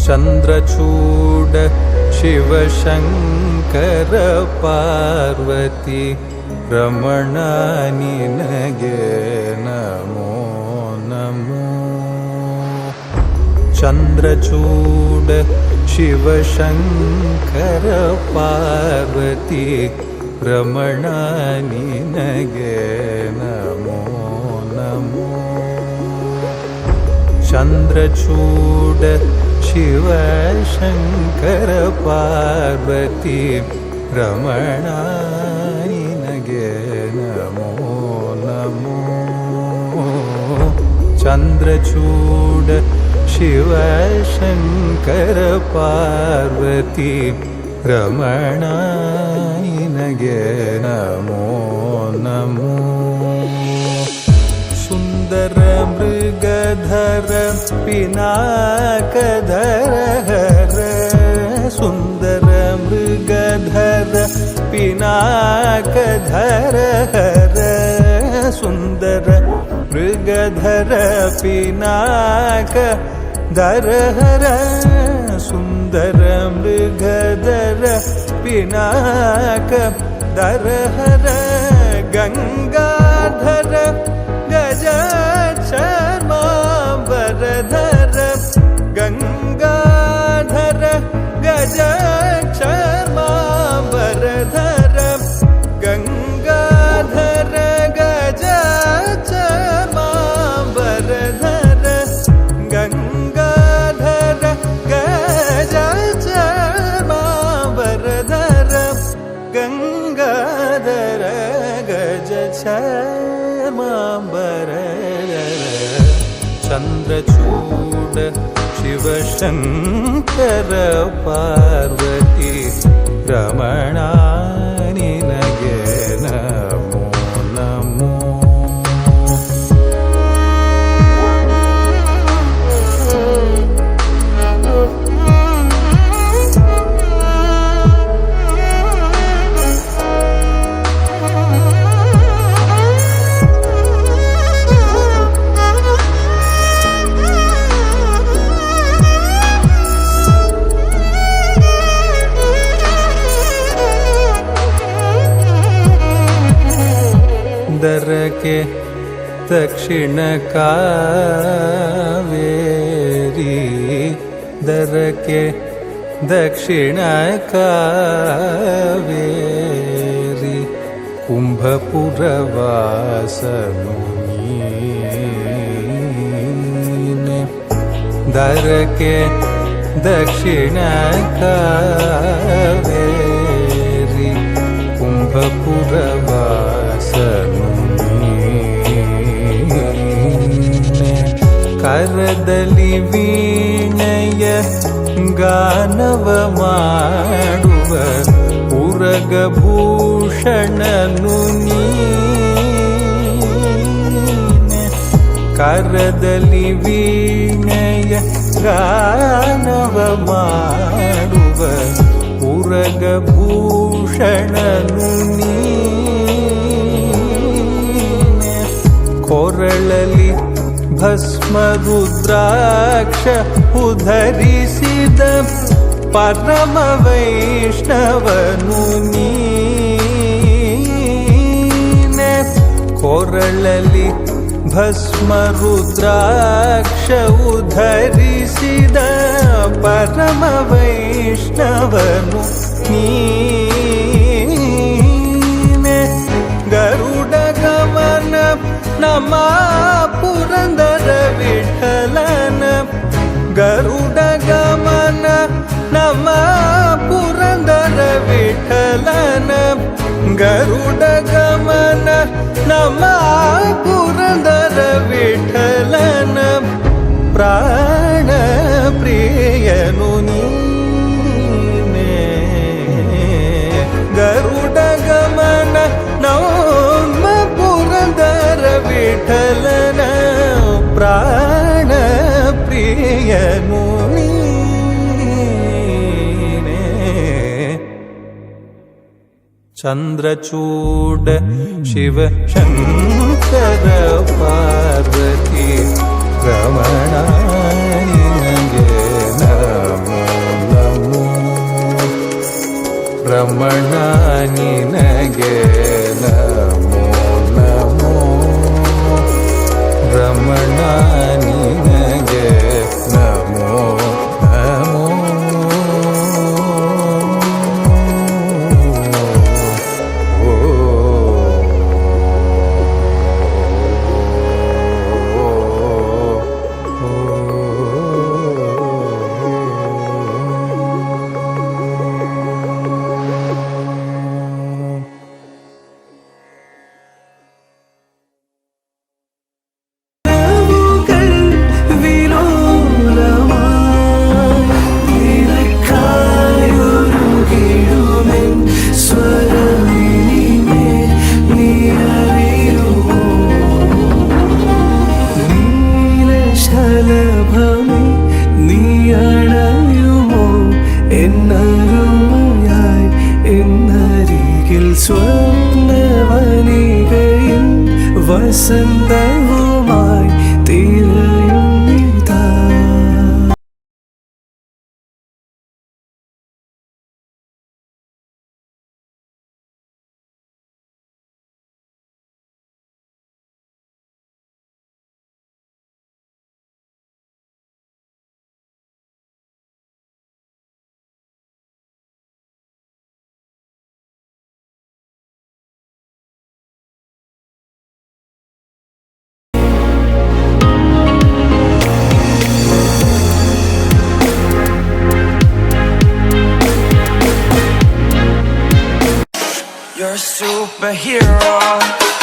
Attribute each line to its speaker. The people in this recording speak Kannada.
Speaker 1: ಚಂದ್ರಚೂಡ ಶಿವಶಂಕರ ಪಾರ್ವತಿ ರಮಣ ನಿನಗೆ ನಮೋ ನಮೋ. ಚಂದ್ರಚೂಡ ಶಿವಶಂಕರ ಪಾರ್ವತಿ ರಮಣ ನಿನಗೆ ನಮೋ ನಮೋ. ಚಂದ್ರಚೂಡ ಶಿವಶಂಕರ ಪಾರ್ವತಿ ರಮಣ ನಿನಗೆ ನಮೋ ನಮೋ. ಚಂದ್ರಚೂಡ ಶಿವಶಂಕರ ಪಾರ್ವತಿ ರಮಣ ನಿನಗೆ ನಮೋ ನಮೋ. ಸುಂದರ ಮೃಗಧರ ಪಿನಾಕಧರ ಹರ. ಸುಂದರ ಮೃಗಧರ ಪಿನಾಕಧರ ಹರ. ಸುಂದರ ಮೃಗಧರ ಪಿನಾಕಧರ ಹರ. ಸುಂದರ ಮೃಗಧರ ಪಿನಾಕಧರ ಹರ. ಗಂಗಾಧರ ಗಜ ಚರ್ಮಾಂಬರಧರ. ಗಂಗಾಧರ ಗಜ ಚರ್ಮಾಂಬರಧರ. ಗಂಗಾಧರ ಗಜ ಚರ್ಮಾಂಬರಧರ. ಗಂಗಾಧರ ಗಜ ಚರ್ಮಾಂಬರಧರ. ಗಂಗಾಧರ ಗಜ ಚರ್ಮಾಂಬರಧರ. ಚಂದ್ರಚೂಡ ಶಿವಶಂಕರ ಪಾರ್ವತಿ ರಮಣ ನಿನಗೆ ನಮೋ ನಮೋ. ದರಕೆ ದಕ್ಷಿಣ ಕಾವೇರಿ. ದರಕೆ ದಕ್ಷಿಣ ಕಾವೇರಿ. ಕುಂಭಪುರವಾಸನು ನೀನೆ. ದರಕೆ ದಕ್ಷಿಣ ಕಾವೇರಿ. ಕುಂಭಪುರವಾಸನು ಕರದಲ್ಲಿ ವೀಣೆಯ ಗಾನವ ಮಾಡುವ ಉರಗಭೂಷಣನು ನೀನೆ. ಕರದಲ್ಲಿ ವೀಣೆಯ ಗಾನವ ಮಾಡುವ ಉರಗಭೂಷಣನು ನೀನೆ. ಕೊರಳಲಿ ಭಸ್ಮ ರುದ್ರಾಕ್ಷ ಉಧರಿಸಿದ ಪರಮ ವೈಷ್ಣವನು ನೀನೆ. ಕೊರಳಲಿ ಭಸ್ಮ ರುದ್ರಾಕ್ಷ ಉಧರಿಸಿದ ಪರಮ ವೈಷ್ಣವನು ನೀನೆ. ಗರುಡ ಗಮನ ನಮ್ಮ ಪುರಂದರ ವಿಠಲನ. ಗರುಡ ಗಮನ ನಮ್ಮ ಪುರಂದರ ವಿಠಲನ. ಗರುಡ ಗಮನ ನಮ್ಮ ಪುರಂದರ ವಿಠಲನ. ಪ್ರಾಣ ಪ್ರಿಯನು ನೀನೆ. ಗರುಡ ಗಮನ ನಮ್ಮ ಪುರಂದರ ವಿಠಲನ. ಪ್ರಾಣ ಪ್ರಿಯನು ನೀನೆ. ಚಂದ್ರಚೂಡ ಶಿವಶಂಕರ ಪಾರ್ವತಿ ರಮಣ ನಿನಗೆ ನಮೋ വസന്തവുമായി തീരയും ഇതാ.
Speaker 2: You're a superhero.